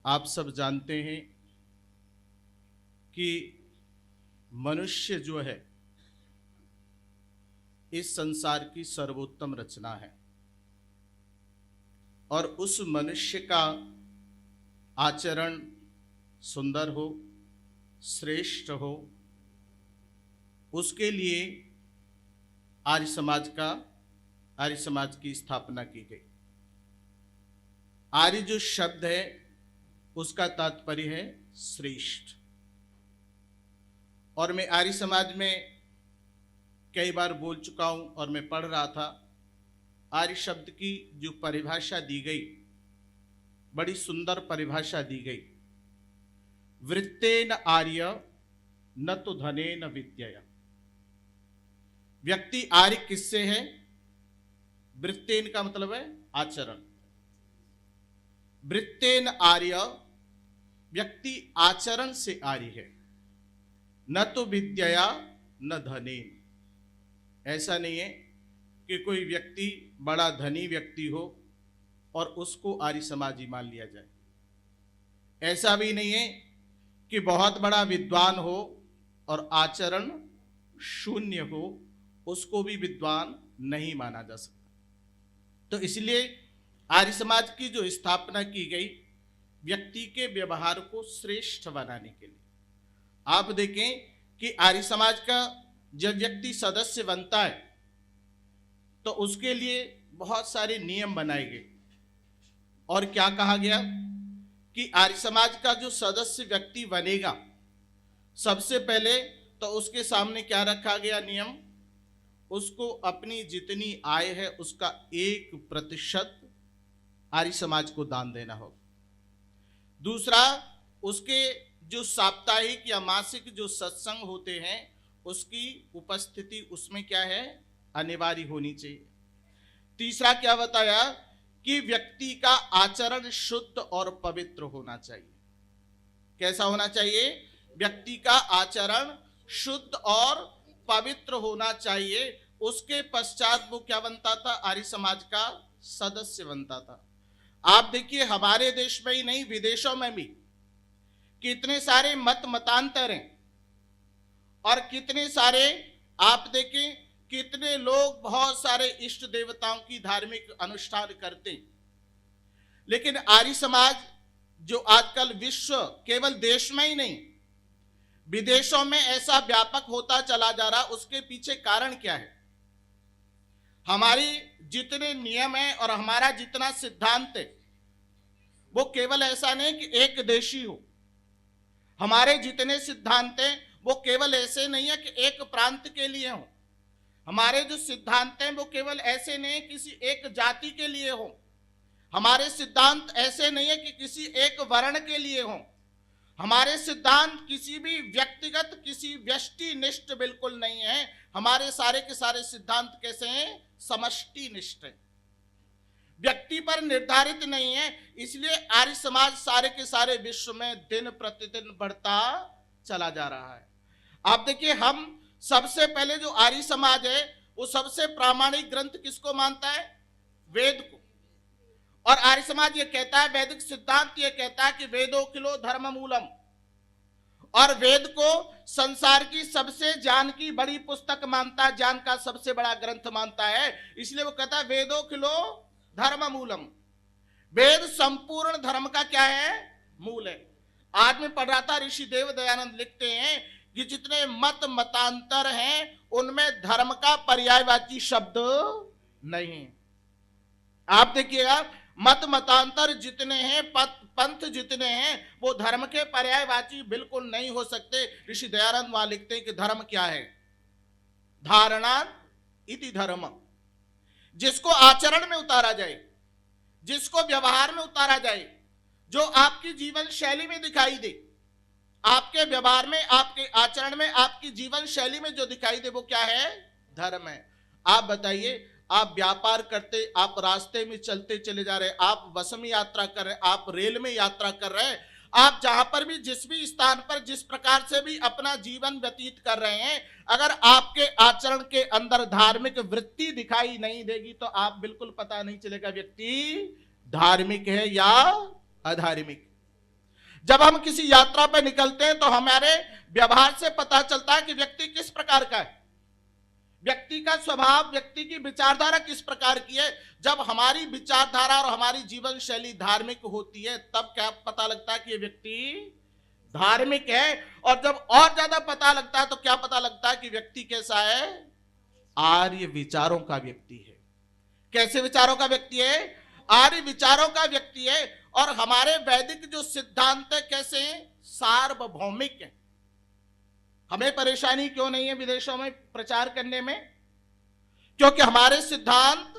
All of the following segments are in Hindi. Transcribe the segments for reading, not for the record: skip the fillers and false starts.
आप सब जानते हैं कि मनुष्य जो है इस संसार की सर्वोत्तम रचना है और उस मनुष्य का आचरण सुंदर हो, श्रेष्ठ हो, उसके लिए आर्य समाज की स्थापना की गई। आर्य जो शब्द है उसका तात्पर्य है श्रेष्ठ। और मैं आर्य समाज में कई बार बोल चुका हूं और मैं पढ़ रहा था, आर्य शब्द की जो परिभाषा दी गई, बड़ी सुंदर परिभाषा दी गई। वृत्तेन आर्य न तो धनेन विद्यया। व्यक्ति आर्य किससे है? वृत्तेन का मतलब है आचरण। वृत्तेन आर्य, व्यक्ति आचरण से आर्य है, न तो विद्यया न धनेन। ऐसा नहीं है कि कोई व्यक्ति बड़ा धनी व्यक्ति हो और उसको आर्य समाजी मान लिया जाए। ऐसा भी नहीं है कि बहुत बड़ा विद्वान हो और आचरण शून्य हो, उसको भी विद्वान नहीं माना जा सकता। तो इसलिए आर्य समाज की जो स्थापना की गई, व्यक्ति के व्यवहार को श्रेष्ठ बनाने के लिए। आप देखें कि आर्य समाज का जब व्यक्ति सदस्य बनता है तो उसके लिए बहुत सारे नियम बनाए गए। और क्या कहा गया कि आर्य समाज का जो सदस्य व्यक्ति बनेगा, सबसे पहले तो उसके सामने क्या रखा गया नियम? उसको अपनी जितनी आय है उसका 1% आर्य समाज को दान देना होगा। दूसरा, उसके जो साप्ताहिक या मासिक जो सत्संग होते हैं उसकी उपस्थिति उसमें क्या है? अनिवार्य होनी चाहिए। तीसरा क्या बताया कि व्यक्ति का आचरण शुद्ध और पवित्र होना चाहिए। कैसा होना चाहिए? व्यक्ति का आचरण शुद्ध और पवित्र होना चाहिए। उसके पश्चात वो क्या बनता था? आर्य समाज का सदस्य बनता था। आप देखिए, हमारे देश में ही नहीं, विदेशों में भी कितने सारे मतांतर हैं और कितने सारे, आप देखें कितने लोग बहुत सारे इष्ट देवताओं की धार्मिक अनुष्ठान करते हैं। लेकिन आर्य समाज जो आजकल विश्व, केवल देश में ही नहीं विदेशों में ऐसा व्यापक होता चला जा रहा, उसके पीछे कारण क्या है? हमारी जितने नियम है और हमारा जितना सिद्धांत है वो केवल ऐसा नहीं कि एक देशी हो। हमारे जितने सिद्धांत हैं वो केवल ऐसे नहीं है कि एक प्रांत के लिए हो। हमारे जो सिद्धांत हैं वो केवल ऐसे नहीं किसी एक जाति के लिए हो। हमारे सिद्धांत ऐसे नहीं है कि किसी एक वर्ण के लिए हो। हमारे सिद्धांत किसी भी व्यक्तिगत, किसी व्यष्टि निष्ठ बिल्कुल नहीं है। हमारे सारे के सारे सिद्धांत कैसे हैं? समष्टि निष्ठ है, व्यक्ति पर निर्धारित नहीं है। इसलिए आर्य समाज सारे के सारे विश्व में दिन प्रतिदिन बढ़ता चला जा रहा है। आप देखिए, हम सबसे पहले जो आर्य समाज है वो सबसे प्रामाणिक ग्रंथ किसको मानता है? वेद को। और आर्य समाज ये कहता है, वैदिक सिद्धांत ये कहता है कि वेदो किलो धर्म मूलम, और वेद को संसार की सबसे ज्ञान की बड़ी पुस्तक मानता है, ज्ञान का सबसे बड़ा ग्रंथ मानता है। इसलिए वो कहता है वेदो किलो धर्म मूलम। वेद संपूर्ण धर्म का क्या है? मूल है। आज मैं पढ़ रहा था, ऋषि देव दयानंद लिखते हैं कि जितने मतांतर हैं उनमें धर्म का पर्यायवाची शब्द नहीं। आप देखिएगा, मतांतर जितने हैं, पंथ जितने हैं, वो धर्म के पर्यायवाची बिल्कुल नहीं हो सकते। ऋषि दयानंद वहां लिखते हैं कि धर्म क्या है? धारणा इति धर्म। जिसको आचरण में उतारा जाए, जिसको व्यवहार में उतारा जाए, जो आपकी जीवन शैली में दिखाई दे, आपके व्यवहार में, आपके आचरण में, आपकी जीवन शैली में जो दिखाई दे, वो क्या है? धर्म है। आप बताइए, आप व्यापार करते, आप रास्ते में चलते चले जा रहे, आप बस में यात्रा कर रहे, आप रेल में यात्रा कर रहे, आप जहां पर भी, जिस भी स्थान पर, जिस प्रकार से भी अपना जीवन व्यतीत कर रहे हैं, अगर आपके आचरण के अंदर धार्मिक वृत्ति दिखाई नहीं देगी तो आप बिल्कुल पता नहीं चलेगा व्यक्ति धार्मिक है या अधार्मिक। जब हम किसी यात्रा पर निकलते हैं तो हमारे व्यवहार से पता चलता है कि व्यक्ति किस प्रकार का है, व्यक्ति का स्वभाव, व्यक्ति की विचारधारा किस प्रकार की है। जब हमारी विचारधारा और हमारी जीवन शैली धार्मिक होती है तब क्या पता लगता है कि ये व्यक्ति धार्मिक है, और जब और ज्यादा पता लगता है तो क्या पता लगता है कि व्यक्ति कैसा है, आर्य विचारों का व्यक्ति है। कैसे विचारों का व्यक्ति है, आर्य विचारों का व्यक्ति है। और हमारे वैदिक जो सिद्धांत है कैसे हैं, सार्वभौमिक है। हमें परेशानी क्यों नहीं है विदेशों में प्रचार करने में, क्योंकि हमारे सिद्धांत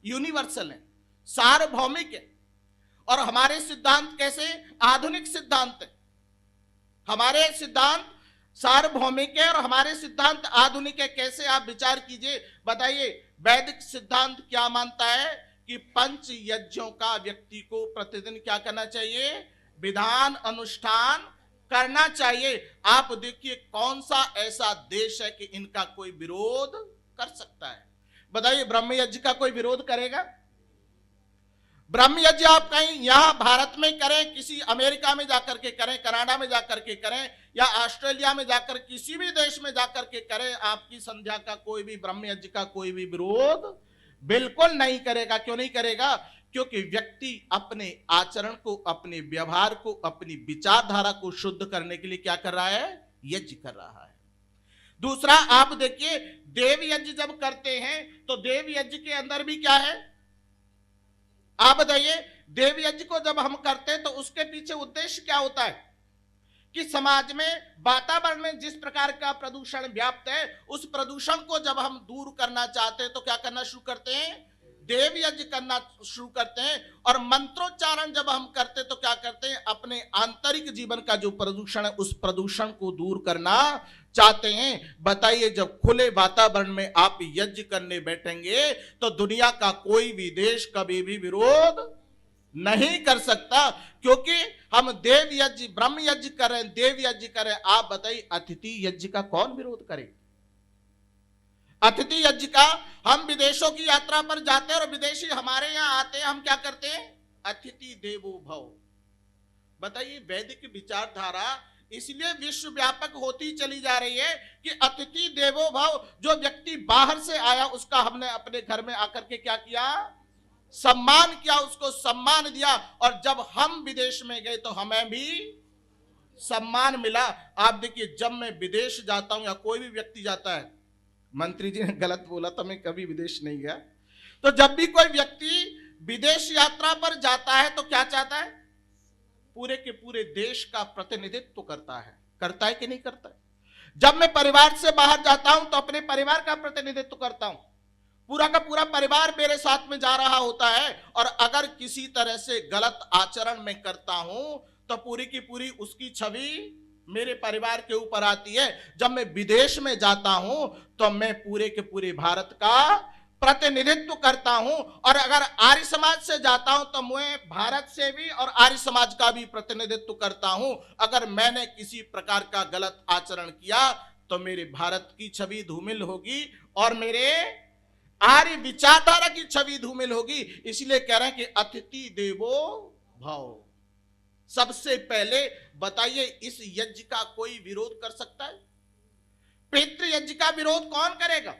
यूनिवर्सल हैं, सार्वभौमिक है। और हमारे सिद्धांत कैसे, आधुनिक सिद्धांत है। हमारे सिद्धांत सार्वभौमिक है और हमारे सिद्धांत आधुनिक है। कैसे, आप विचार कीजिए, बताइए वैदिक सिद्धांत क्या मानता है कि पंच यज्ञों का व्यक्ति को प्रतिदिन क्या करना चाहिए, विधान अनुष्ठान करना चाहिए। आप देखिए कौन सा ऐसा देश है कि इनका कोई विरोध कर सकता है। बताइए ब्रह्म यज्ञ का कोई विरोध करेगा? ब्रह्म यज्ञ आप कहीं यहां भारत में करें, किसी अमेरिका में जाकर के करें, कनाडा में जाकर के करें, या ऑस्ट्रेलिया में जाकर किसी भी देश में जाकर के करें, आपकी संध्या का कोई भी ब्रह्म यज्ञ का कोई भी विरोध बिल्कुल नहीं करेगा। क्यों नहीं करेगा? क्योंकि व्यक्ति अपने आचरण को, अपने व्यवहार को, अपनी विचारधारा को शुद्ध करने के लिए क्या कर रहा है, यज्ञ कर रहा है। दूसरा आप देखिए, देव यज्ञ जब करते हैं तो देव यज्ञ के अंदर भी क्या है, आप बताइए, देव यज्ञ को जब हम करते हैं तो उसके पीछे उद्देश्य क्या होता है कि समाज में, वातावरण में जिस प्रकार का प्रदूषण व्याप्त है, उस प्रदूषण को जब हम दूर करना चाहते हैं तो क्या करना शुरू करते हैं, देव यज्ञ करना शुरू करते हैं। और मंत्रोच्चारण जब हम करते तो क्या करते हैं, अपने आंतरिक जीवन का जो प्रदूषण है उस प्रदूषण को दूर करना चाहते हैं। बताइए जब खुले वातावरण में आप यज्ञ करने बैठेंगे तो दुनिया का कोई भी देश कभी भी विरोध नहीं कर सकता, क्योंकि हम देव यज्ञ, ब्रह्म यज्ञ करें, देव यज्ञ करें। आप बताइए अतिथि यज्ञ का कौन विरोध करे? अतिथि यज्ञ का, हम विदेशों की यात्रा पर जाते हैं और विदेशी हमारे यहां आते हैं, हम क्या करते हैं, अतिथि देवो भव। बताइए वैदिक विचारधारा इसलिए विश्व व्यापक होती चली जा रही है कि अतिथि देवो भव, जो व्यक्ति बाहर से आया उसका हमने अपने घर में आकर के क्या किया, सम्मान किया, उसको सम्मान दिया। और जब हम विदेश में गए तो हमें भी सम्मान मिला। आप देखिए जब मैं विदेश जाता हूं या कोई भी व्यक्ति जाता है, मंत्री जी ने गलत बोला था, मैं कभी विदेश नहीं गया, तो जब भी कोई व्यक्ति विदेश यात्रा पर जाता है तो क्या चाहता है, पूरे के पूरे देश का प्रतिनिधित्व करता है कि नहीं करता है? जब मैं परिवार से बाहर जाता हूं तो अपने परिवार का प्रतिनिधित्व करता हूं, पूरा का पूरा परिवार मेरे साथ में जा रहा होता है। और अगर किसी तरह से गलत आचरण में करता हूं तो पूरी की पूरी उसकी छवि मेरे परिवार के ऊपर आती है। जब मैं विदेश में जाता हूं तो मैं पूरे के पूरे भारत का प्रतिनिधित्व करता हूं। और अगर आर्य समाज से जाता हूं तो मैं भारत से भी और आर्य समाज का भी प्रतिनिधित्व करता हूं। अगर मैंने किसी प्रकार का गलत आचरण किया तो मेरे भारत की छवि धूमिल होगी और मेरे आर्य विचारधारा की छवि धूमिल होगी। इसलिए कह रहे हैं कि अतिथि देवो भव। सबसे पहले बताइए इस यज्ञ का कोई विरोध कर सकता है? पितृ यज्ञ का विरोध कौन करेगा?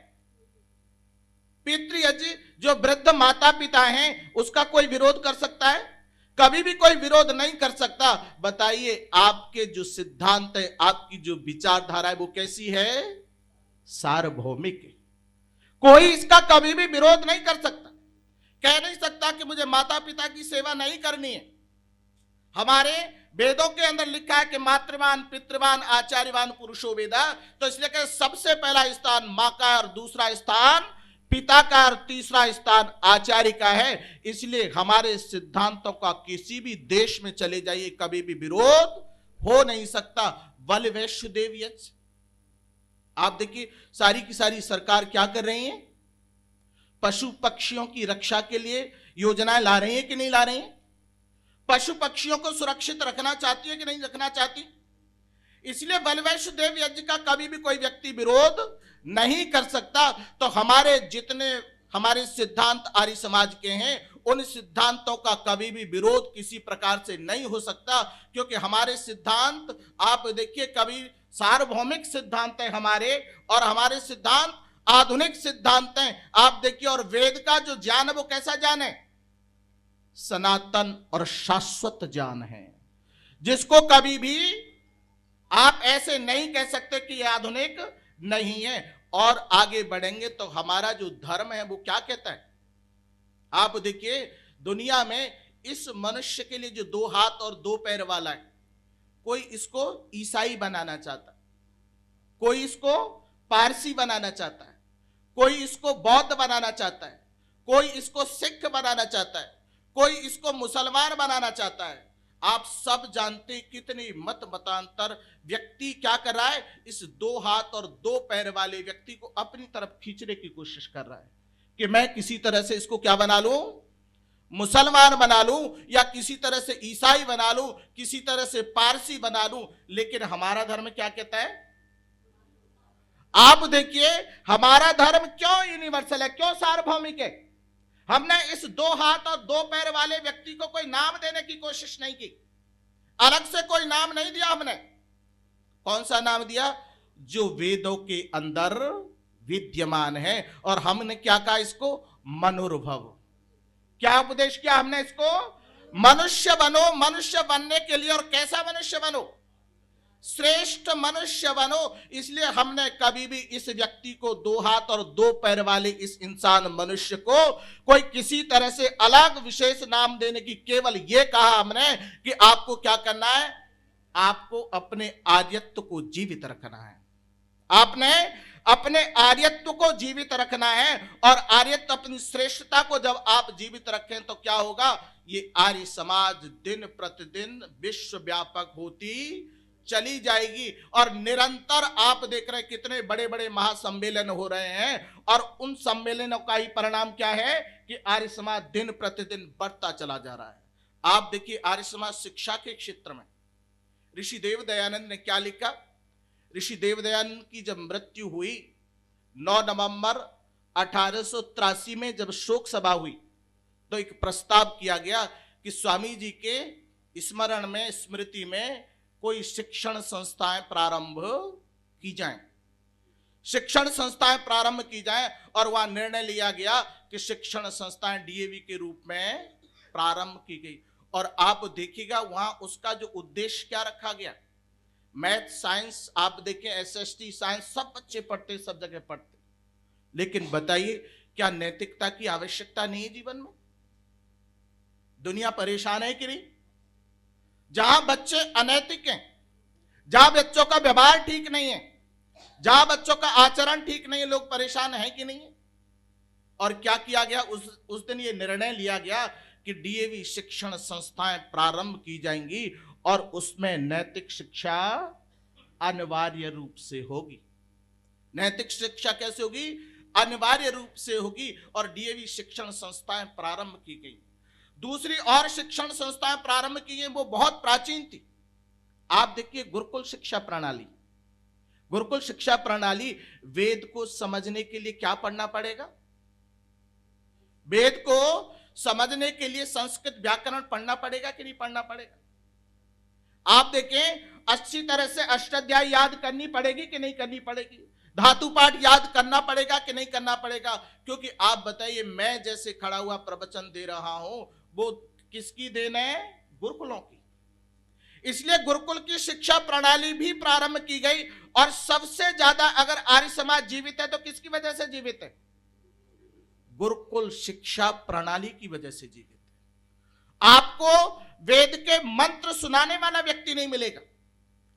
पितृ यज्ञ जो वृद्ध माता पिता हैं उसका कोई विरोध कर सकता है? कभी भी कोई विरोध नहीं कर सकता। बताइए आपके जो सिद्धांत है, आपकी जो विचारधारा है वो कैसी है? सार्वभौमिक है। कोई इसका कभी भी विरोध नहीं कर सकता, कह नहीं सकता कि मुझे माता पिता की सेवा नहीं करनी है। हमारे वेदों के अंदर लिखा है कि मातृवान पितृवान आचार्यवान पुरुषो वेदा, तो इसलिए कि सबसे पहला स्थान मां का और दूसरा स्थान पिता का और तीसरा स्थान आचार्य का है। इसलिए हमारे सिद्धांतों का किसी भी देश में चले जाइए कभी भी विरोध हो नहीं सकता। बल वैश्य देव यज्ञ, आप देखिए सारी की सारी सरकार क्या कर रही है, पशु पक्षियों की रक्षा के लिए योजनाएं ला रही है कि नहीं ला रही है? पशु पक्षियों को सुरक्षित रखना चाहती है कि नहीं रखना चाहती? इसलिए बलवैश्य देव यज्ञ का कभी भी कोई व्यक्ति विरोध नहीं कर सकता। तो हमारे जितने हमारे सिद्धांत आर्य समाज के हैं उन सिद्धांतों का कभी भी विरोध किसी प्रकार से नहीं हो सकता, क्योंकि हमारे सिद्धांत आप देखिए कभी सार्वभौमिक सिद्धांत है हमारे, और हमारे सिद्धांत आधुनिक सिद्धांत हैं। आप देखिए, और वेद का जो ज्ञान है वो कैसा ज्ञान है? सनातन और शाश्वत ज्ञान है, जिसको कभी भी आप ऐसे नहीं कह सकते कि यह आधुनिक नहीं है। और आगे बढ़ेंगे तो हमारा जो धर्म है वो क्या कहता है? आप देखिए, दुनिया में इस मनुष्य के लिए जो 2 हाथ और 2 पैर वाला है, कोई इसको ईसाई बनाना चाहता है, कोई इसको पारसी बनाना चाहता है, कोई इसको बौद्ध बनाना चाहता है, कोई इसको सिख बनाना चाहता है, कोई इसको मुसलमान बनाना चाहता है। आप सब जानते कितने मत मतांतर व्यक्ति क्या कर रहा है? इस 2 हाथ और 2 पैर वाले व्यक्ति को अपनी तरफ खींचने की कोशिश कर रहा है कि मैं किसी तरह से इसको क्या बना लूं? मुसलमान बना लूं, या किसी तरह से ईसाई बना लूं, किसी तरह से पारसी बना लूं। लेकिन हमारा धर्म क्या कहता है? आप देखिए, हमारा धर्म क्यों यूनिवर्सल है, क्यों सार्वभौमिक है? हमने इस 2 हाथ और 2 पैर वाले व्यक्ति को कोई नाम देने की कोशिश नहीं की, अलग से कोई नाम नहीं दिया हमने। कौन सा नाम दिया? जो वेदों के अंदर विद्यमान है। और हमने क्या कहा इसको? मनुर्भव। क्या उपदेश किया हमने इसको? मनुष्य बनो। मनुष्य बनने के लिए, और कैसा मनुष्य बनो? श्रेष्ठ मनुष्य बनो। इसलिए हमने कभी भी इस व्यक्ति को 2 हाथ और 2 पैर वाले इस इंसान मनुष्य को कोई किसी तरह से अलग विशेष नाम देने की, केवल यह कहा हमने कि आपको क्या करना है? आपको अपने आर्यत्व को जीवित रखना है। आपने अपने आर्यत्व को जीवित रखना है, और आर्यत्व अपनी श्रेष्ठता को जब आप जीवित रखें तो क्या होगा? ये आर्य समाज दिन प्रतिदिन विश्वव्यापक होती चली जाएगी। और निरंतर आप देख रहे हैं कितने बड़े बड़े महासम्मेलन हो रहे हैं, और उन सम्मेलनों का ही परिणाम क्या है कि आर्य समाज दिन प्रतिदिन बढ़ता चला जा रहा है। आप देखिए, आर्य समाज शिक्षा के क्षेत्र में ऋषि देव दयानंद ने क्या लिखा? ऋषि देव दयानंद की जब मृत्यु हुई 9 नवंबर 1883 में, जब शोक सभा हुई, तो एक प्रस्ताव किया गया कि स्वामी जी के स्मरण में, स्मृति में कोई शिक्षण संस्थाएं प्रारंभ की जाएं, शिक्षण संस्थाएं प्रारंभ की जाएं। और वह निर्णय लिया गया कि शिक्षण संस्थाएं डीएवी के रूप में प्रारंभ की गई। और आप देखिएगा वहां उसका जो उद्देश्य क्या रखा गया? मैथ, साइंस, आप देखें एसएसटी, साइंस सब बच्चे पढ़ते, सब जगह पढ़ते। लेकिन बताइए, क्या नैतिकता की आवश्यकता नहीं है जीवन में? दुनिया परेशान है कि नहीं? जहां बच्चे अनैतिक हैं, जहां बच्चों का व्यवहार ठीक नहीं है, जहां बच्चों का आचरण ठीक नहीं है, लोग परेशान हैं कि नहीं है? और क्या किया गया? उस दिन ये निर्णय लिया गया कि डीएवी शिक्षण संस्थाएं प्रारंभ की जाएंगी, और उसमें नैतिक शिक्षा अनिवार्य रूप से होगी। नैतिक शिक्षा कैसे होगी? अनिवार्य रूप से होगी। और डीएवी शिक्षण संस्थाएं प्रारंभ की गई। दूसरी और शिक्षण संस्थाएं प्रारंभ की गई, वो बहुत प्राचीन थी। आप देखिए, गुरुकुल शिक्षा प्रणाली। गुरुकुल शिक्षा प्रणाली, वेद को समझने के लिए क्या पढ़ना पड़ेगा? वेद को समझने के लिए संस्कृत व्याकरण पढ़ना पड़ेगा कि नहीं पढ़ना पड़ेगा? आप देखें, अच्छी तरह से अष्टाध्याय याद करनी पड़ेगी कि नहीं करनी पड़ेगी? धातु पाठ याद करना पड़ेगा कि नहीं करना पड़ेगा? क्योंकि आप बताइए, मैं जैसे खड़ा हुआ प्रवचन दे रहा हूं, वो किसकी देन है? गुरुकुलों की। इसलिए गुरुकुल की शिक्षा प्रणाली भी प्रारंभ की गई। और सबसे ज्यादा अगर आर्य समाज जीवित है तो किसकी वजह से जीवित है? गुरुकुल शिक्षा प्रणाली की वजह से जीवित है। आपको वेद के मंत्र सुनाने वाला व्यक्ति नहीं मिलेगा।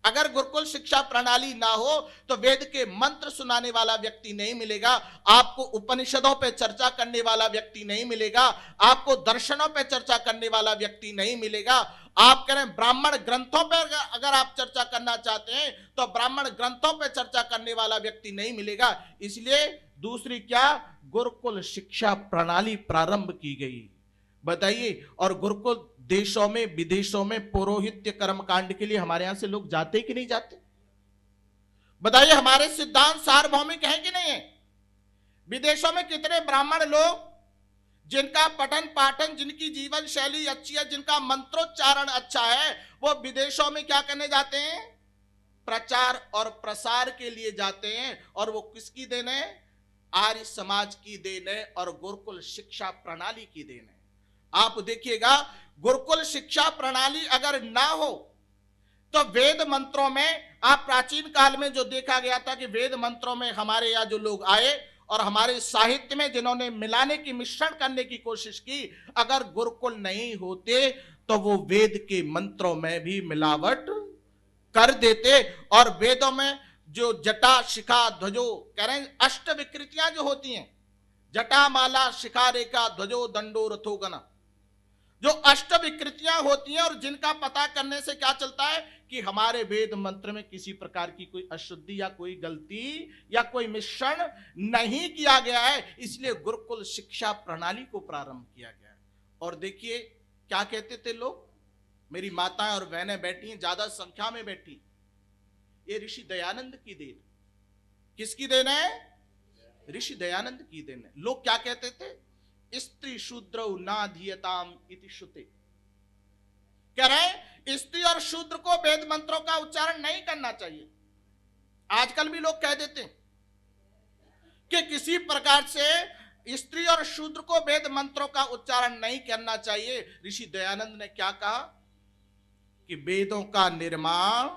अगर गुरुकुल शिक्षा प्रणाली ना हो तो वेद के मंत्र सुनाने वाला व्यक्ति नहीं मिलेगा, आपको उपनिषदों पे चर्चा करने वाला व्यक्ति नहीं मिलेगा, आपको दर्शनों पे चर्चा करने वाला व्यक्ति नहीं मिलेगा। आप कह रहे हैं ब्राह्मण ग्रंथों पे अगर आप चर्चा करना चाहते हैं तो ब्राह्मण ग्रंथों पे चर्चा करने वाला व्यक्ति नहीं मिलेगा। इसलिए दूसरी क्या? गुरुकुल शिक्षा प्रणाली प्रारंभ की गई। बताइए, और गुरुकुल देशों में, विदेशों में पुरोहित्य कर्मकांड के लिए हमारे यहां से लोग जाते कि नहीं जाते? बताइए, हमारे सिद्धांत सार्वभौमिक है कि नहीं है? विदेशों में कितने ब्राह्मण लोग जिनका पठन पाठन, जिनकी जीवन शैली अच्छी है, जिनका मंत्रोच्चारण अच्छा है, वो विदेशों में क्या करने जाते हैं? प्रचार और प्रसार के लिए जाते हैं। और वो किसकी देन है? आर्य समाज की देन है और गुरुकुल शिक्षा प्रणाली की देन है। आप देखिएगा, गुरुकुल शिक्षा प्रणाली अगर ना हो तो वेद मंत्रों में, आप प्राचीन काल में जो देखा गया था कि वेद मंत्रों में हमारे यहां जो लोग आए और हमारे साहित्य में जिन्होंने मिलाने की, मिश्रण करने की कोशिश की, अगर गुरुकुल नहीं होते तो वो वेद के मंत्रों में भी मिलावट कर देते। और वेदों में जो जटा शिखा ध्वजो कह रहे हैं, अष्ट विकृतियां जो होती हैं, जटा माला शिखा रेखा ध्वजो दंडो रथो गना, जो अष्ट विकृतियां होती हैं और जिनका पता करने से क्या चलता है कि हमारे वेद मंत्र में किसी प्रकार की कोई अशुद्धि या कोई गलती या कोई मिश्रण नहीं किया गया है। इसलिए गुरुकुल शिक्षा प्रणाली को प्रारंभ किया गया है। और देखिए क्या कहते थे लोग, मेरी माताएं और बहनें बैठी हैं, ज्यादा संख्या में बैठी, ये ऋषि दयानंद की देन। किसकी देन है? ऋषि दयानंद की देन है। लोग क्या कहते थे? स्त्री शूद्र नाधीयताम इति श्रुते, कह रहे स्त्री और शूद्र को वेद मंत्रों का उच्चारण नहीं करना चाहिए। आजकल भी लोग कह देते हैं कि किसी प्रकार से स्त्री और शूद्र को वेद मंत्रों का उच्चारण नहीं करना चाहिए। ऋषि दयानंद ने क्या कहा कि वेदों का निर्माण,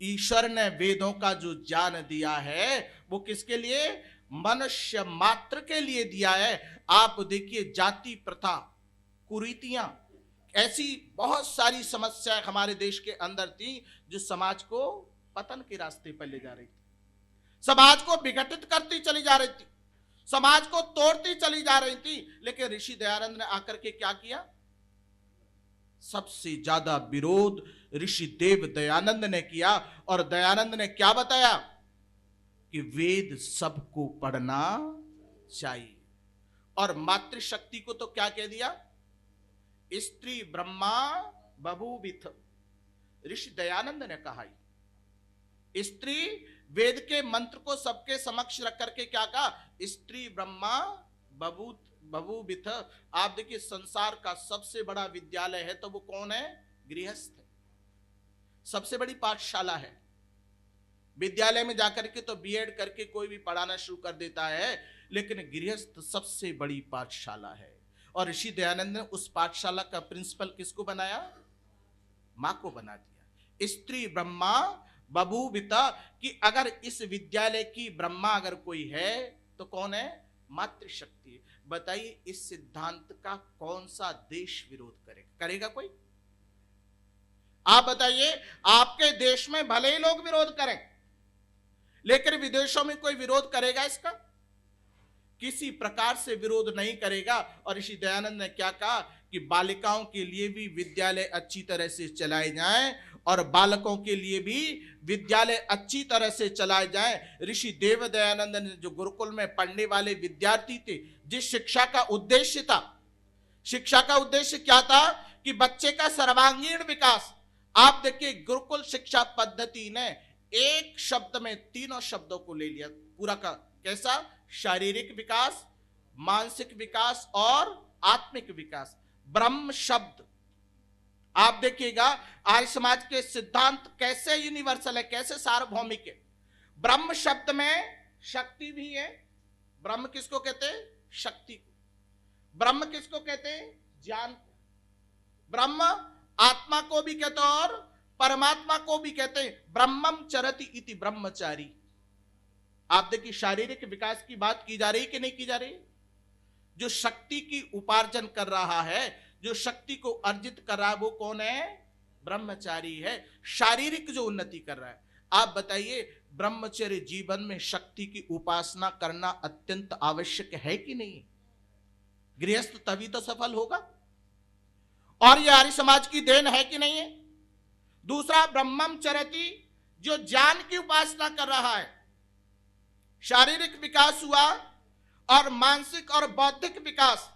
ईश्वर ने वेदों का जो ज्ञान दिया है वो किसके लिए? मनुष्य मात्र के लिए दिया है। आप देखिए, जाति प्रथा, कुरीतियां, ऐसी बहुत सारी समस्याएं हमारे देश के अंदर थी जो समाज को पतन के रास्ते पर ले जा रही थी, समाज को विघटित करती चली जा रही थी, समाज को तोड़ती चली जा रही थी। लेकिन ऋषि दयानंद ने आकर के क्या किया? सबसे ज्यादा विरोध ऋषि देव दयानंद ने किया। और दयानंद ने क्या बताया कि वेद सबको पढ़ना चाहिए। और मातृशक्ति को तो क्या कह दिया? स्त्री ब्रह्मा बभूविथ। ऋषि दयानंद ने कहा, स्त्री, वेद के मंत्र को सबके समक्ष रख करके क्या कहा? स्त्री ब्रह्मा बभूविथ। आप देखिए, संसार का सबसे बड़ा विद्यालय है तो वो कौन है? गृहस्थ है। सबसे बड़ी पाठशाला है। विद्यालय में जाकर के तो बीएड करके कोई भी पढ़ाना शुरू कर देता है, लेकिन गृहस्थ सबसे बड़ी पाठशाला है। और ऋषि दयानंद ने उस पाठशाला का प्रिंसिपल किसको बनाया? मां को बना दिया। स्त्री ब्रह्मा बभूविता, कि अगर इस विद्यालय की ब्रह्मा अगर कोई है तो कौन है? मातृशक्ति। बताइए, इस सिद्धांत का कौन सा देश विरोध करेगा? करेगा कोई? आप बताइए, आपके देश में भले ही लोग विरोध करें, लेकिन विदेशों में कोई विरोध करेगा इसका? किसी प्रकार से विरोध नहीं करेगा। और ऋषि दयानंद ने क्या कहा कि बालिकाओं के लिए भी विद्यालय अच्छी तरह से चलाए जाएं और बालकों के लिए भी विद्यालय अच्छी तरह से चलाए जाएं। ऋषि देव दयानंद ने जो गुरुकुल में पढ़ने वाले विद्यार्थी थे, जिस शिक्षा का उद्देश्य था, शिक्षा का उद्देश्य क्या था कि बच्चे का सर्वांगीण विकास। आप देखिए, गुरुकुल शिक्षा पद्धति ने एक शब्द में तीनों शब्दों को ले लिया पूरा का। कैसा? शारीरिक विकास, मानसिक विकास और आत्मिक विकास। ब्रह्म शब्द, आप देखिएगा आर्य समाज के सिद्धांत कैसे यूनिवर्सल है, कैसे सार्वभौमिक है। ब्रह्म शब्द में शक्ति भी है। ब्रह्म किसको कहते हैं? शक्ति को। ब्रह्म किसको कहते हैं? ज्ञान को। ब्रह्म आत्मा को भी कहते हैं और परमात्मा को भी कहते हैं। ब्रह्मम चरति इति ब्रह्मचारी। आप देखिए, शारीरिक विकास की बात की जा रही कि नहीं की जा रही? जो शक्ति की उपार्जन कर रहा है, जो शक्ति को अर्जित कर रहा है, वो कौन है? ब्रह्मचारी है। शारीरिक जो उन्नति कर रहा है। आप बताइए, ब्रह्मचर्य जीवन में शक्ति की उपासना करना अत्यंत आवश्यक है कि नहीं? गृहस्थ तभी तो सफल होगा। और यह आर्य समाज की देन है कि नहीं है? दूसरा, ब्रह्मम चरति, जो ज्ञान की उपासना कर रहा है, शारीरिक विकास हुआ और मानसिक और बौद्धिक विकास,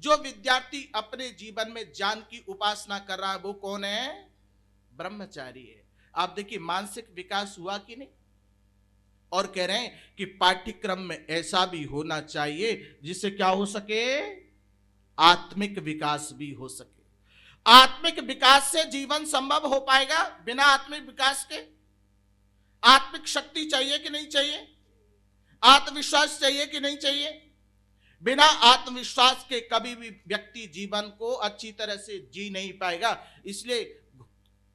जो विद्यार्थी अपने जीवन में ज्ञान की उपासना कर रहा है, वो कौन है? ब्रह्मचारी है। आप देखिए, मानसिक विकास हुआ कि नहीं? और कह रहे हैं कि पाठ्यक्रम में ऐसा भी होना चाहिए जिससे क्या हो सके? आत्मिक विकास भी हो सके। आत्मिक विकास से जीवन संभव हो पाएगा, बिना आत्मिक विकास के? आत्मिक शक्ति चाहिए कि नहीं चाहिए? आत्मविश्वास चाहिए कि नहीं चाहिए? बिना आत्मविश्वास के कभी भी व्यक्ति जीवन को अच्छी तरह से जी नहीं पाएगा। इसलिए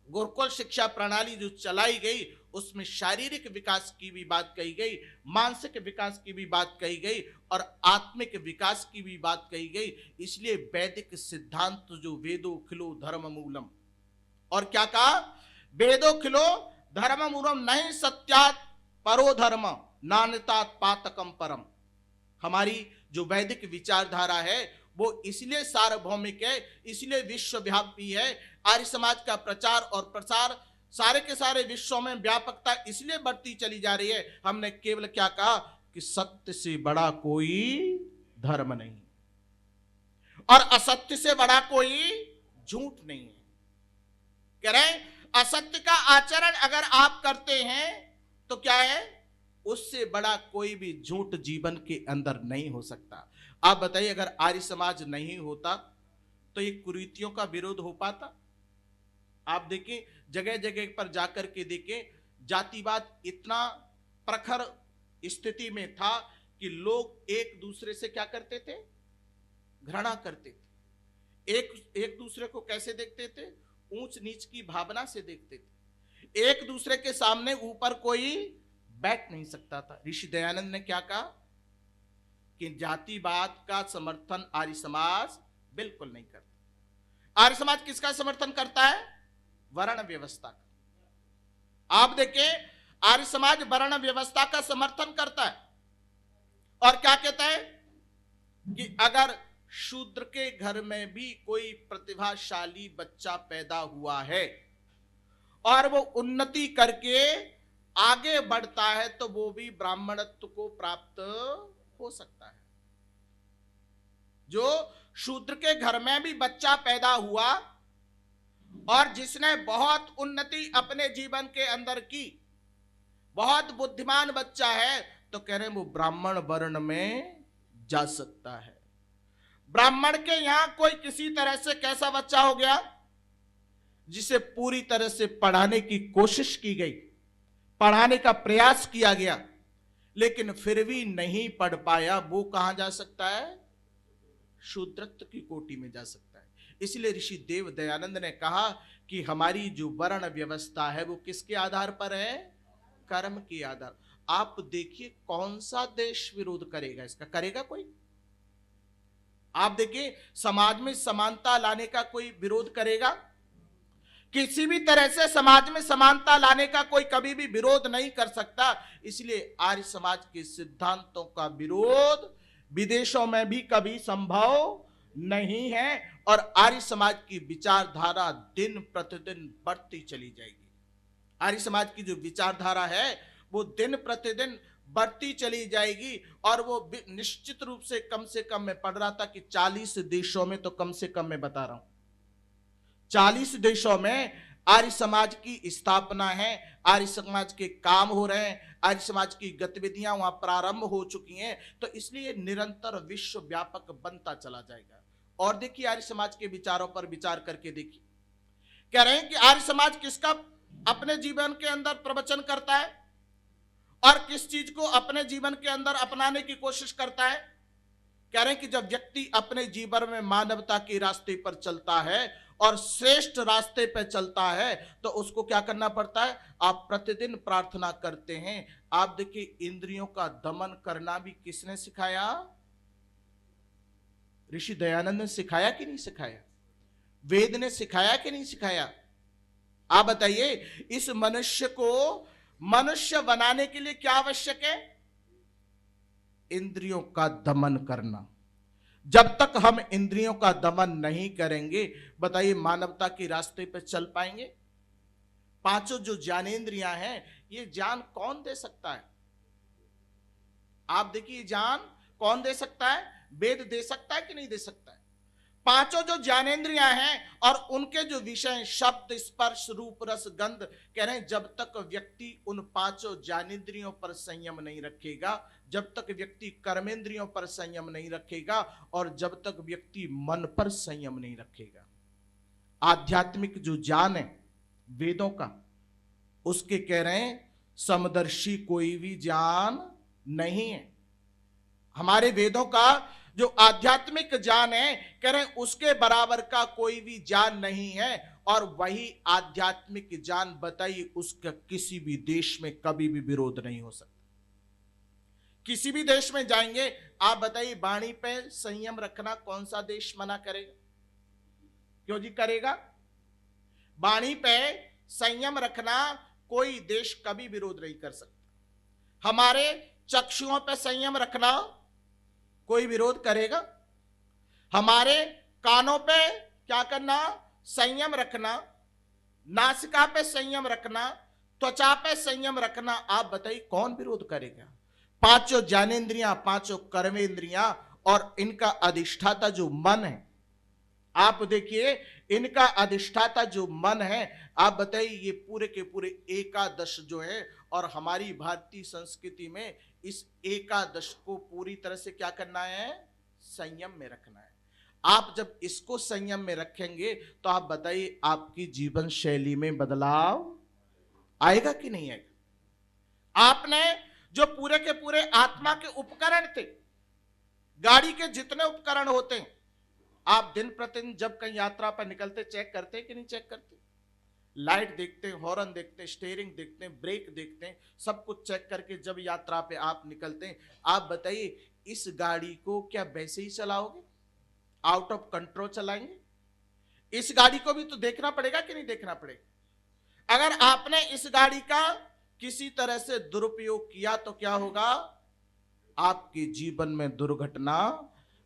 गुरुकुल शिक्षा प्रणाली जो चलाई गई उसमें शारीरिक विकास की भी बात कही गई, मानसिक विकास की भी बात कही गई और आत्मिक विकास की भी बात कही गई। इसलिए वैदिक सिद्धांत जो वेदो खिलो धर्म मूलम, और क्या कहा? वेदो खिलो धर्म मूलम नहीं सत्यात परो धर्म नान्यतात पातकम परम। हमारी जो वैदिक विचारधारा है वो इसलिए सार्वभौमिक है, इसलिए विश्वव्यापी है। आर्य समाज का प्रचार और प्रसार सारे के सारे विश्व में व्यापकता इसलिए बढ़ती चली जा रही है। हमने केवल क्या कहा कि सत्य से बड़ा कोई धर्म नहीं और असत्य से बड़ा कोई झूठ नहीं है। कह रहे हैं असत्य का आचरण अगर आप करते हैं तो क्या है, उससे बड़ा कोई भी झूठ जीवन के अंदर नहीं हो सकता। आप बताइए अगर आर्य समाज नहीं होता तो ये कुरीतियों का विरोध हो पाता? आप देखें जगह जगह पर जाकर के देखें, जातिवाद इतना प्रखर स्थिति में था कि लोग एक दूसरे से क्या करते थे? घृणा करते थे। एक दूसरे को कैसे देखते थे? ऊंच नीच की भावना से देखते थे। एक दूसरे के सामने ऊपर कोई बैठ नहीं सकता था। ऋषि दयानंद ने क्या कहा कि जातिवाद का समर्थन आर्य समाज बिल्कुल नहीं करता। आर्य समाज किसका समर्थन करता है? वर्ण व्यवस्था का। आप देखें आर्य समाज वर्ण व्यवस्था का समर्थन करता है और क्या कहता है कि अगर शूद्र के घर में भी कोई प्रतिभाशाली बच्चा पैदा हुआ है और वो उन्नति करके आगे बढ़ता है तो वो भी ब्राह्मणत्व को प्राप्त हो सकता है। जो शूद्र के घर में भी बच्चा पैदा हुआ और जिसने बहुत उन्नति अपने जीवन के अंदर की, बहुत बुद्धिमान बच्चा है, तो कह रहे हैं वो ब्राह्मण वर्ण में जा सकता है। ब्राह्मण के यहां कोई किसी तरह से कैसा बच्चा हो गया जिसे पूरी तरह से पढ़ाने की कोशिश की गई, पढ़ाने का प्रयास किया गया, लेकिन फिर भी नहीं पढ़ पाया, वो कहां जा सकता है? शूद्रत्व की कोटि में जा सकता है। इसलिए ऋषि देव दयानंद ने कहा कि हमारी जो वर्ण व्यवस्था है वो किसके आधार पर है? कर्म के आधार। आप देखिए कौन सा देश विरोध करेगा इसका? करेगा कोई? आप देखिए समाज में समानता लाने का कोई विरोध करेगा? किसी भी तरह से समाज में समानता लाने का कोई कभी भी विरोध नहीं कर सकता। इसलिए आर्य समाज के सिद्धांतों का विरोध विदेशों में भी कभी संभव नहीं है और आर्य समाज की विचारधारा दिन प्रतिदिन बढ़ती चली जाएगी। आर्य समाज की जो विचारधारा है वो दिन प्रतिदिन बढ़ती चली जाएगी और वो निश्चित रूप से कम मैं पढ़ रहा था कि 40 देशों में, तो कम से कम मैं बता रहा हूं 40 देशों में आर्य समाज की स्थापना है, आर्य समाज के काम हो रहे हैं, आर्य समाज की गतिविधियां वहां प्रारंभ हो चुकी हैं। तो इसलिए निरंतर विश्व व्यापक बनता चला जाएगा। और देखिए आर्य समाज के विचारों पर विचार करके देखिए, कह रहे हैं कि आर्य समाज किसका अपने जीवन के अंदर प्रवचन करता है और किस चीज को अपने जीवन के अंदर अपनाने की कोशिश करता है। कह रहे हैं कि जब व्यक्ति अपने जीवन में मानवता के रास्ते पर चलता है और श्रेष्ठ रास्ते पर चलता है तो उसको क्या करना पड़ता है? आप प्रतिदिन प्रार्थना करते हैं। आप देखिए इंद्रियों का दमन करना भी किसने सिखाया? ऋषि दयानंद ने सिखाया कि नहीं सिखाया? वेद ने सिखाया कि नहीं सिखाया? आप बताइए इस मनुष्य को मनुष्य बनाने के लिए क्या आवश्यक है? इंद्रियों का दमन करना। जब तक हम इंद्रियों का दमन नहीं करेंगे, बताइए मानवता के रास्ते पर चल पाएंगे? पांचों जो ज्ञानेंद्रियां हैं, ये ज्ञान कौन दे सकता है? आप देखिए ज्ञान कौन दे सकता है? वेद दे सकता है कि नहीं दे सकता है? पांचों जो ज्ञानेंद्रियां हैं और उनके जो विषय शब्द स्पर्श रूप रस गंध, कह रहे हैं जब तक व्यक्ति उन पांचों ज्ञानेंद्रियों पर संयम नहीं रखेगा, जब तक व्यक्ति कर्मेंद्रियों पर संयम नहीं रखेगा और जब तक व्यक्ति मन पर संयम नहीं रखेगा, आध्यात्मिक जो ज्ञान है वेदों का, उसके कह रहे हैं समदर्शी कोई भी ज्ञान नहीं है। हमारे वेदों का जो आध्यात्मिक ज्ञान है, कह रहे हैं उसके बराबर का कोई भी ज्ञान नहीं है। और वही आध्यात्मिक ज्ञान बताइए, उसका किसी भी देश में कभी भी विरोध नहीं हो सकता। किसी भी देश में जाएंगे आप बताइए, वाणी पे संयम रखना कौन सा देश मना करेगा? क्यों जी करेगा? वाणी पे संयम रखना कोई देश कभी विरोध नहीं कर सकता। हमारे चक्षुओं पे संयम रखना कोई विरोध करेगा? हमारे कानों पे क्या करना? संयम रखना। नासिका पे संयम रखना, त्वचा पे संयम रखना, आप बताइए कौन विरोध करेगा? पांचों ज्ञानेंद्रियां, पांचों कर्मेंद्रियां और इनका अधिष्ठाता जो मन है, आप देखिए इनका अधिष्ठाता जो मन है, आप बताइए ये पूरे के पूरे एकादश जो है, और हमारी भारतीय संस्कृति में इस एकादश को पूरी तरह से क्या करना है? संयम में रखना है। आप जब इसको संयम में रखेंगे तो आप बताइए आपकी जीवन शैली में बदलाव आएगा कि नहीं आएगा? आपने जो पूरे के पूरे आत्मा के उपकरण थे, गाड़ी के जितने उपकरण होते हैं, आप दिन प्रतिदिन जब कहीं यात्रा पर निकलते चेक करते कि नहीं चेक करते? लाइट देखते हैं, हॉर्न देखते हैं, स्टीयरिंग देखते हैं, ब्रेक देखते हैं, सब कुछ चेक करके जब यात्रा पे आप निकलते हैं, आप बताइए इस गाड़ी को क्या वैसे ही चलाओगे? आउट ऑफ कंट्रोल चलाएंगे? इस गाड़ी को भी तो देखना पड़ेगा कि नहीं देखना पड़ेगा? अगर आपने इस गाड़ी का किसी तरह से दुरुपयोग किया तो क्या होगा? आपके जीवन में दुर्घटना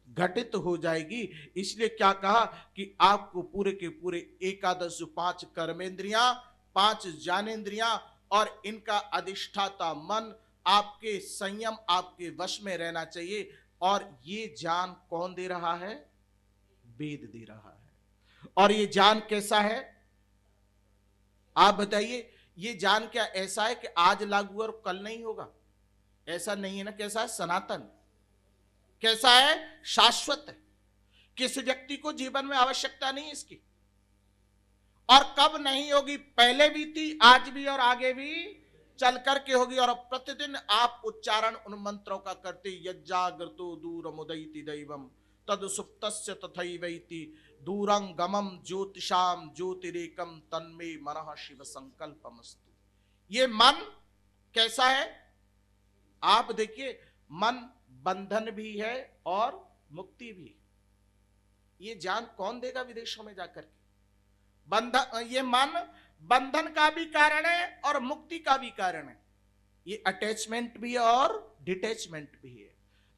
घटित हो जाएगी। इसलिए क्या कहा कि आपको पूरे के पूरे एकादश जो पांच कर्मेंद्रियां, पांच ज्ञानेंद्रियां और इनका अधिष्ठाता मन, आपके संयम, आपके वश में रहना चाहिए। और ये ज्ञान कौन दे रहा है? वेद दे रहा है। और ये ज्ञान कैसा है? आप बताइए, ये ज्ञान क्या ऐसा है कि आज लागू और कल नहीं होगा? ऐसा नहीं है ना। कैसा है? सनातन। कैसा है? शाश्वत है। किसी व्यक्ति को जीवन में आवश्यकता नहीं इसकी, और कब नहीं होगी, पहले भी थी, आज भी और आगे भी चल करके होगी। और प्रतिदिन आप उच्चारण उन मंत्रों का करते, यज्जाग्रतो दूरमुदयति दैवम तद सुप्तस्य तथैवैति दूरं गमं ज्योतिषाम ज्योतिरेकम तन्मे मनः शिव संकल्पमस्तु। ये मन कैसा है? आप देखिए, मन बंधन भी है और मुक्ति भी। ये ज्ञान कौन देगा विदेशों में जाकर के? बंधन, ये मन बंधन का भी कारण है और मुक्ति का भी कारण है। ये अटैचमेंट भी है और डिटैचमेंट भी है।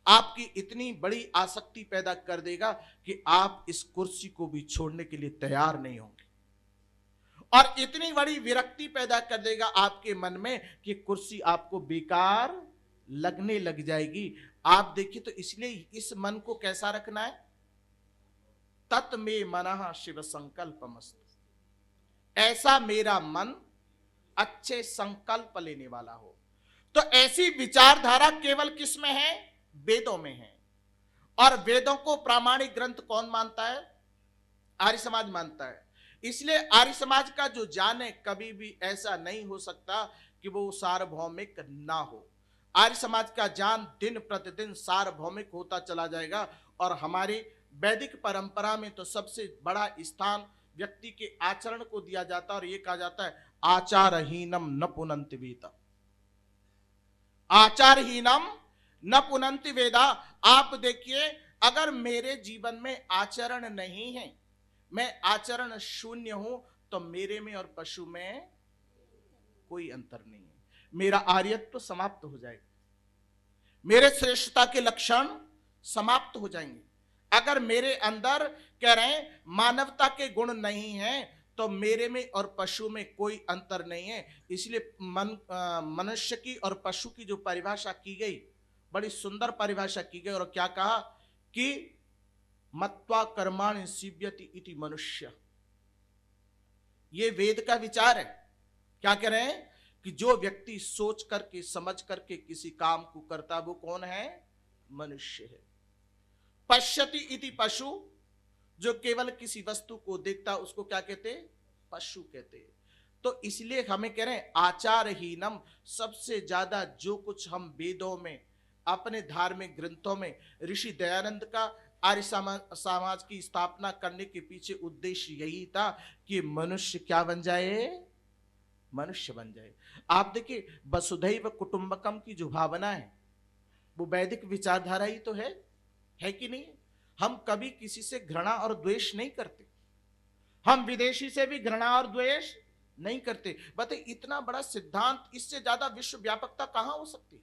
आपकी इतनी बड़ी आसक्ति पैदा कर देगा कि आप इस कुर्सी को भी छोड़ने के लिए तैयार नहीं होंगे, और इतनी बड़ी विरक्ति पैदा कर देगा आपके मन में कि कुर्सी आपको बेकार लगने लग जाएगी। आप देखिए, तो इसलिए इस मन को कैसा रखना है? तत् में मनः शिव संकल्पमस्तु। ऐसा मेरा मन अच्छे संकल्प लेने वाला हो। तो ऐसी विचारधारा केवल किस में है? वेदों में है। और वेदों को प्रामाणिक ग्रंथ कौन मानता है? आर्य समाज मानता है। इसलिए आर्य समाज का जो ज्ञान है, कभी भी ऐसा नहीं हो सकता कि वो सार्वभौमिक ना हो। आर्य समाज का ज्ञान दिन प्रतिदिन सार्वभौमिक होता चला जाएगा। और हमारी वैदिक परंपरा में तो सबसे बड़ा स्थान व्यक्ति के आचरण को दिया जाता है, और ये कहा जाता है आचारहीनम न पुनन्ति वेदा। आचारहीनम न पुनन्ति वेदा। आप देखिए, अगर मेरे जीवन में आचरण नहीं है, मैं आचरण शून्य हूं, तो मेरे में और पशु में कोई अंतर नहीं है। मेरा आर्यत्व तो समाप्त हो जाएगा, मेरे श्रेष्ठता के लक्षण समाप्त हो जाएंगे। अगर मेरे अंदर, कह रहे हैं, मानवता के गुण नहीं हैं, तो मेरे में और पशु में कोई अंतर नहीं है। इसलिए मनुष्य की और पशु की जो परिभाषा की गई, बड़ी सुंदर परिभाषा की गई। और क्या कहा कि मत्वा कर्माणि सिद्ध्यति इति मनुष्य। ये वेद का विचार है। क्या कह रहे हैं कि जो व्यक्ति सोच करके समझ करके किसी काम को करता वो कौन है? मनुष्य है। पश्यति इति पशु, जो केवल किसी वस्तु को देखता उसको क्या कहते? पशु कहते। तो इसलिए हमें कह रहे हैं आचारहीनम, सबसे ज्यादा जो कुछ हम वेदों में अपने धार्मिक ग्रंथों में ऋषि दयानंद का आर्य समाज की स्थापना करने के पीछे उद्देश्य यही था कि मनुष्य क्या बन जाए? मनुष्य बन जाए। आप देखिए वसुधैव कुटुंबकम की जो भावना है वो वैदिक विचारधारा ही तो है कि नहीं? हम कभी किसी से घृणा और द्वेष नहीं करते, हम विदेशी से भी घृणा और द्वेष नहीं करते। बताइए इतना बड़ा सिद्धांत, इससे ज्यादा विश्व व्यापकता कहां हो सकती है?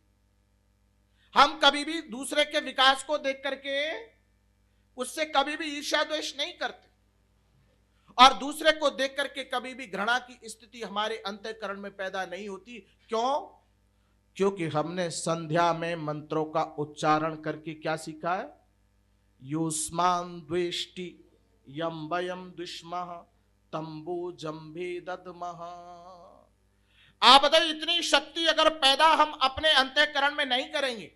हम कभी भी दूसरे के विकास को देख करके उससे कभी भी ईर्ष्या द्वेष नहीं करते और दूसरे को देख करके कभी भी घृणा की स्थिति हमारे अंतःकरण में पैदा नहीं होती। क्यों? क्योंकि हमने संध्या में मंत्रों का उच्चारण करके क्या सीखा है? युष्मान द्वेष्टि यम वयम द्विष्मः तंबू जंभे दद्मः। आप बताइए इतनी शक्ति अगर पैदा हम अपने अंतःकरण में नहीं करेंगे,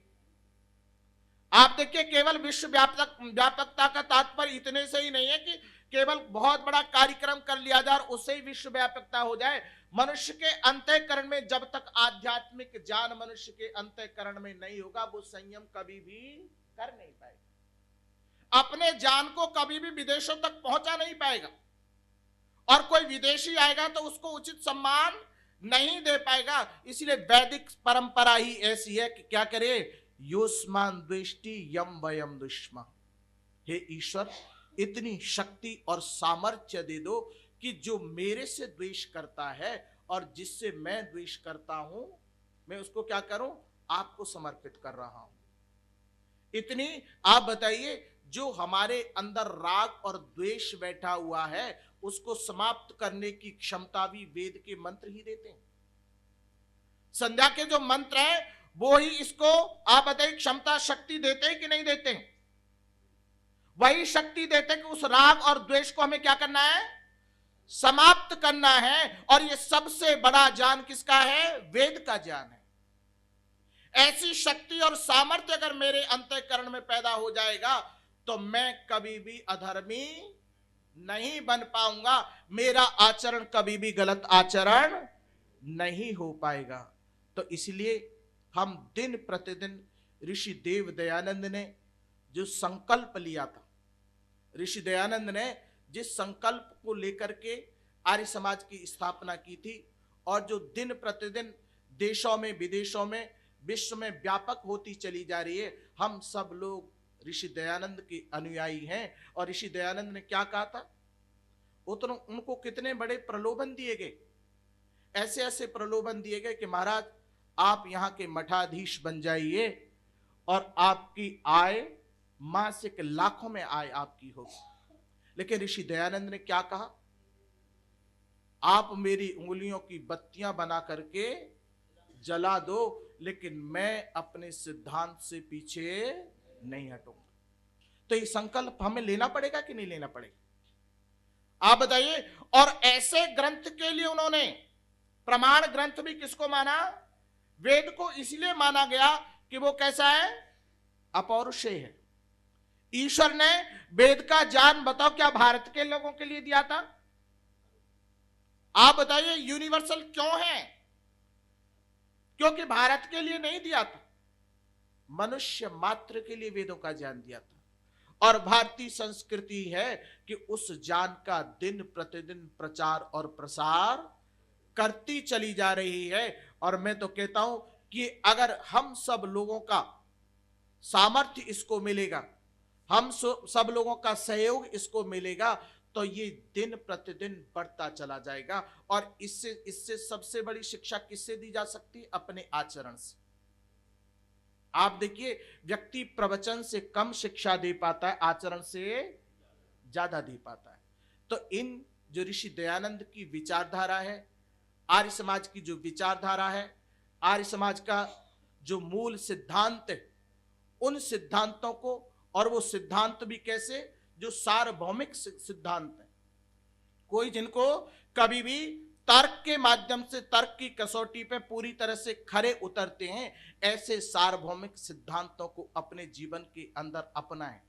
आप देखिए केवल विश्व व्यापकता का तात्पर्य इतने से ही नहीं है कि केवल बहुत बड़ा कार्यक्रम कर लिया जाए और उससे ही विश्व व्यापकता हो जाए। मनुष्य के अंतःकरण में जब तक आध्यात्मिक ज्ञान मनुष्य के अंतःकरण में नहीं होगा वो संयम कभी भी कर नहीं पाएगा, अपने ज्ञान को कभी भी विदेशों तक पहुंचा नहीं पाएगा और कोई विदेशी आएगा तो उसको उचित सम्मान नहीं दे पाएगा। इसलिए वैदिक परंपरा ही ऐसी है कि क्या करे? युष्मान द्वेष्टि यम वयम दुष्मा। हे ईश्वर इतनी शक्ति और सामर्थ्य दे दो कि जो मेरे से द्वेष करता है और जिससे मैं द्वेष करता हूं मैं उसको क्या करूं? आपको समर्पित कर रहा हूं। इतनी आप बताइए जो हमारे अंदर राग और द्वेष बैठा हुआ है उसको समाप्त करने की क्षमता भी वेद के मंत्र ही देते हैं। संध्या के जो मंत्र हैं वो ही इसको आप बताइए क्षमता शक्ति देते हैं कि नहीं देते हैं? वही शक्ति देते हैं कि उस राग और द्वेष को हमें क्या करना है? समाप्त करना है। और ये सबसे बड़ा ज्ञान किसका है? वेद का ज्ञान है। ऐसी शक्ति और सामर्थ्य अगर मेरे अंतःकरण में पैदा हो जाएगा तो मैं कभी भी अधर्मी नहीं बन पाऊंगा, मेरा आचरण कभी भी गलत आचरण नहीं हो पाएगा। तो इसलिए हम दिन प्रतिदिन ऋषि देव दयानंद ने जो संकल्प लिया था, ऋषि दयानंद ने जिस संकल्प को लेकर के आर्य समाज की स्थापना की थी और जो दिन प्रतिदिन देशों में विदेशों में विश्व में व्यापक होती चली जा रही है, हम सब लोग ऋषि दयानंद के अनुयायी हैं। और ऋषि दयानंद ने क्या कहा था? उनको कितने बड़े प्रलोभन दिए गए, ऐसे ऐसे प्रलोभन दिए गए कि महाराज आप यहाँ के मठाधीश बन जाइए और आपकी आय मासिक लाखों में आय आपकी होगी। लेकिन ऋषि दयानंद ने क्या कहा? आप मेरी उंगलियों की बत्तियां बना करके जला दो लेकिन मैं अपने सिद्धांत से पीछे नहीं हटूंगा। तो ये संकल्प हमें लेना पड़ेगा कि नहीं लेना पड़ेगा? आप बताइए। और ऐसे ग्रंथ के लिए उन्होंने प्रमाण ग्रंथ भी किसको माना? वेद को इसलिए माना गया कि वो कैसा है? अपौरुषेय है। ईश्वर ने वेद का ज्ञान बताओ क्या भारत के लोगों के लिए दिया था? आप बताइए यूनिवर्सल क्यों है? क्योंकि भारत के लिए नहीं दिया था, मनुष्य मात्र के लिए वेदों का ज्ञान दिया था। और भारतीय संस्कृति है कि उस ज्ञान का दिन प्रतिदिन प्रचार और प्रसार करती चली जा रही है। और मैं तो कहता हूं कि अगर हम सब लोगों का सामर्थ्य इसको मिलेगा, हम सब लोगों का सहयोग इसको मिलेगा तो ये दिन प्रतिदिन बढ़ता चला जाएगा। और इससे सबसे बड़ी शिक्षा किससे दी जा सकती है? अपने आचरण से। आप देखिए व्यक्ति प्रवचन से कम शिक्षा दे पाता है, आचरण से ज्यादा दे पाता है। तो इन जो ऋषि दयानंद की विचारधारा है, आर्य समाज की जो विचारधारा है, आर्य समाज का जो मूल सिद्धांत है, उन सिद्धांतों को, और वो सिद्धांत भी कैसे? जो सार्वभौमिक सिद्धांत हैं, कोई जिनको कभी भी तर्क के माध्यम से, तर्क की कसौटी पे पूरी तरह से खरे उतरते हैं, ऐसे सार्वभौमिक सिद्धांतों को अपने जीवन के अंदर अपनाएं,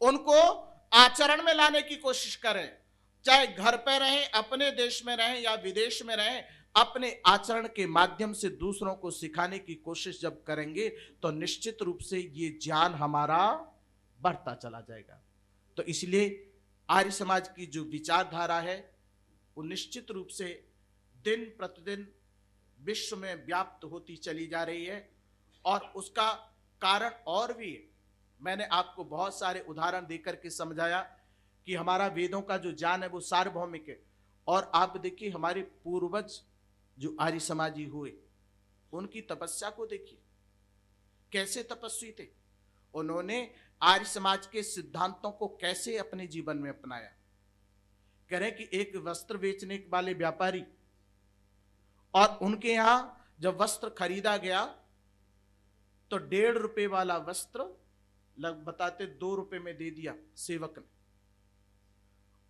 उनको आचरण में लाने की कोशिश करें। चाहे घर पे रहें, अपने देश में रहें या विदेश में रहें, अपने आचरण के माध्यम से दूसरों को सिखाने की कोशिश जब करेंगे तो निश्चित रूप से ये ज्ञान हमारा बढ़ता चला जाएगा। तो इसलिए आर्य समाज की जो विचारधारा है वो निश्चित रूप से दिन प्रतिदिन विश्व में व्याप्त होती चली जा रही है। और उसका कारण और भी है। मैंने आपको बहुत सारे उदाहरण देकर के समझाया कि हमारा वेदों का जो ज्ञान है वो सार्वभौमिक है। और आप देखिए हमारे पूर्वज जो आर्य समाजी हुए, उनकी तपस्या को देखिए, कैसे तपस्वी थे। उन्होंने आर्य समाज के सिद्धांतों को कैसे अपने जीवन में अपनाया। कह रहे कि एक वस्त्र बेचने वाले व्यापारी, और उनके यहां जब वस्त्र खरीदा गया तो 1.5 रुपए वाला वस्त्र बताते 2 रुपए में दे दिया सेवक ने।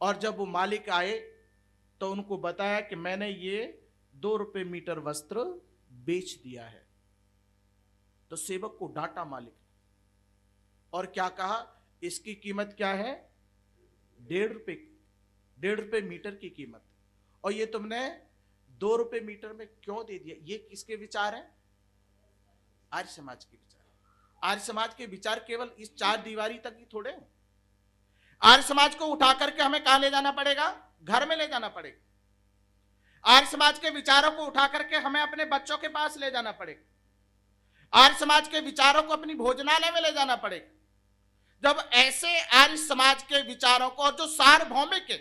और जब वो मालिक आए तो उनको बताया कि मैंने ये 2 रुपए मीटर वस्त्र बेच दिया है। तो सेवक को डांटा मालिक ने, और क्या कहा, इसकी कीमत क्या है, 1.5 रुपए मीटर की कीमत, और ये तुमने 2 रुपए मीटर में क्यों दे दिया। ये किसके विचार हैं, आर्य समाज के विचार। आर्य समाज के विचार केवल इस 4 दीवारी तक ही थोड़े हैं। आर्य समाज को उठा करके हमें कहां ले जाना पड़ेगा, घर में ले जाना पड़ेगा। आर्य समाज के विचारों को उठा करके हमें अपने बच्चों के पास ले जाना पड़ेगा। आर्य समाज के विचारों को अपनी भोजनालय में ले जाना पड़ेगा। जब ऐसे आर्य समाज के विचारों को, जो सार्वभौमिक है,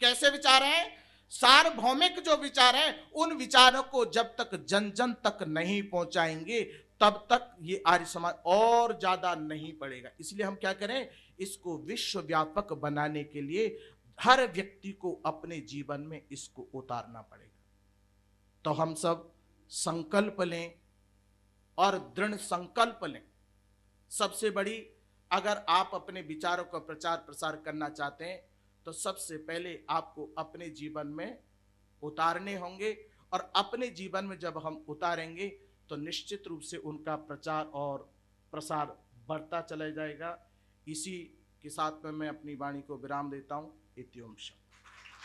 कैसे विचार हैं, सार्वभौमिक जो विचार हैं, उन विचारों को जब तक जन जन तक नहीं पहुंचाएंगे तब तक ये आर्य समाज और ज्यादा नहीं बढ़ेगा। इसलिए हम क्या करें, इसको विश्वव्यापक बनाने के लिए हर व्यक्ति को अपने जीवन में इसको उतारना पड़ेगा। तो हम सब संकल्प लें और दृढ़ संकल्प लें। सबसे बड़ी, अगर आप अपने विचारों का प्रचार प्रसार करना चाहते हैं तो सबसे पहले आपको अपने जीवन में उतारने होंगे, और अपने जीवन में जब हम उतारेंगे तो निश्चित रूप से उनका प्रचार और प्रसार बढ़ता चला जाएगा। इसी के साथ में मैं अपनी वाणी को विराम देता हूं। इति ओम शांति।